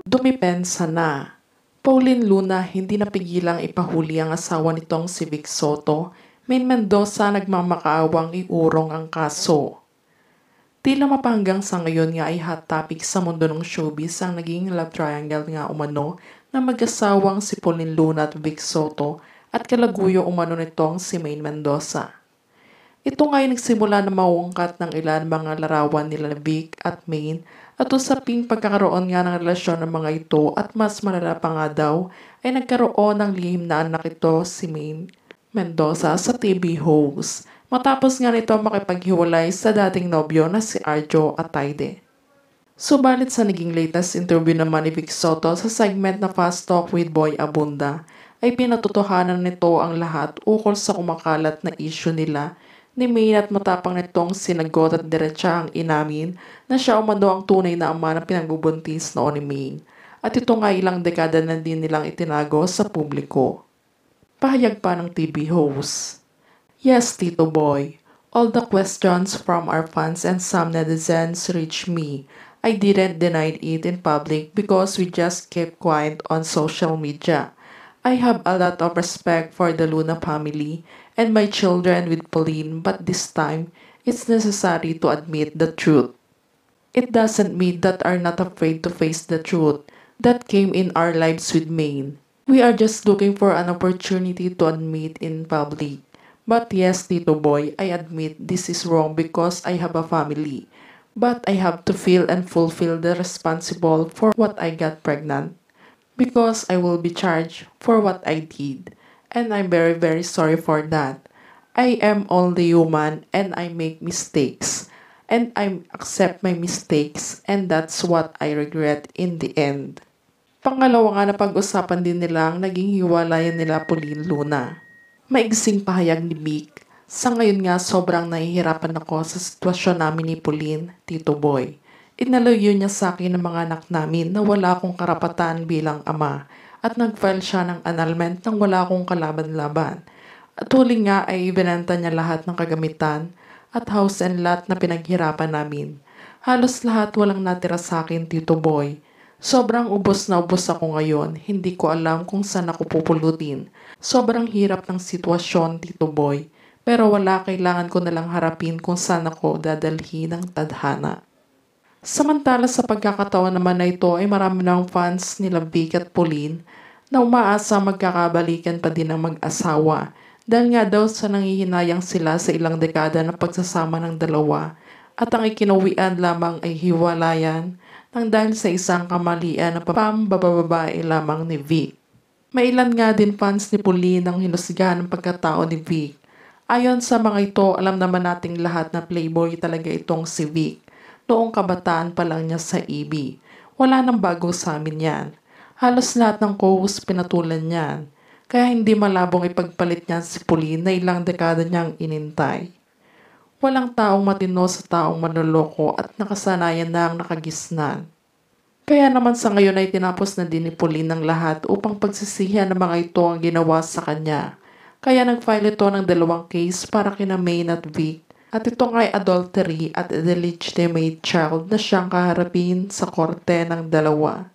Dumipensa na. Pauline Luna hindi napigilang ipahuli ang asawa nitong si Vic Soto. Maine Mendoza nagmamakaawang iurong ang kaso. Tila mapahanggang sa ngayon nga ay hot topic sa mundo ng showbiz ang naging love triangle nga umano na mag-asawang si Pauline Luna at Vic Soto at kalaguyo umano nitong si Maine Mendoza. Ito nga ay nagsimula na mauungkat ng ilan mga larawan nila Vic at Maine at usaping pagkakaroon nga ng relasyon ng mga ito at mas malala pa nga daw ay nagkaroon ng lihim na anak ito si Maine Mendoza sa TV host matapos nga nito makipaghiwalay sa dating nobyo na si Arjo Ataide. Subalit sa naging latest interview naman ni Vic Soto sa segment na Fast Talk with Boy Abunda ay pinatotohanan nito ang lahat ukol sa kumakalat na issue nila ni Maine at matapang nitong sinagot at diretsa ang inamin na siya umano ang tunay na ama na pinagbubuntis noon ni Maine. At ito nga ilang dekada na din nilang itinago sa publiko. Pahayag pa ng TV host. Yes, Tito Boy. All the questions from our fans and some netizens reach me. I didn't deny it in public because we just kept quiet on social media. I have a lot of respect for the Luna family and my children with Pauline, but this time, it's necessary to admit the truth. It doesn't mean that are not afraid to face the truth that came in our lives with Maine. We are just looking for an opportunity to admit in public. But yes, Tito Boy, I admit this is wrong because I have a family. But I have to feel and fulfill the responsible for what I got pregnant. Because I will be charged for what I did. And I'm very, very sorry for that. I am only human and I make mistakes. And I accept my mistakes and that's what I regret in the end. Pangalawa nga na pag-usapan din nila ang naging hiwalayan nila Pauline Luna. Maigsing pahayag ni Vic. Sa ngayon nga sobrang nahihirapan ako sa sitwasyon namin ni Pauline, Tito Boy. Inalayo niya sa akin ng mga anak namin na wala akong karapatan bilang ama at nag-file siya ng annulment nang wala akong kalaban-laban. At huli nga ay ibinenta niya lahat ng kagamitan at house and lot na pinaghirapan namin. Halos lahat walang natira sa akin, Tito Boy. Sobrang ubos na ubos ako ngayon, hindi ko alam kung saan ako pupulutin. Sobrang hirap ng sitwasyon, Tito Boy. Pero wala, kailangan ko nalang harapin kung saan ako dadalhin ng tadhana. Samantala sa pagkakataon naman na ito ay marami ng fans nila Vic at Pauline na umaasa magkakabalikan pa din ang mag-asawa dahil nga daw sa nangihinayang sila sa ilang dekada ng pagsasama ng dalawa at ang ikinawian lamang ay hiwalayan nang dahil sa isang kamalian na pambababae lamang ni Vic. Mailan nga din fans ni Pauline ang hinusgahan ng pagkatao ni Vic. Ayon sa mga ito, alam naman nating lahat na playboy talaga itong si Vic. Noong kabataan pa lang niya sa EB. Wala nang bago sa amin yan. Halos lahat ng co-host pinatulan niyan. Kaya hindi malabong ipagpalit niyan si Pauline na ilang dekada niyang inintay. Walang taong matino sa taong manloloko at nakasanayan na ang nakagisnan. Kaya naman sa ngayon ay tinapos na din ni Pauline ng lahat upang pagsisihan ng mga ito ang ginawa sa kanya. Kaya nag-file ito ng 2 case para kina Maine at Vic. At ito nga ay adultery at illegitimate child na siyang kaharapin sa korte ng dalawa.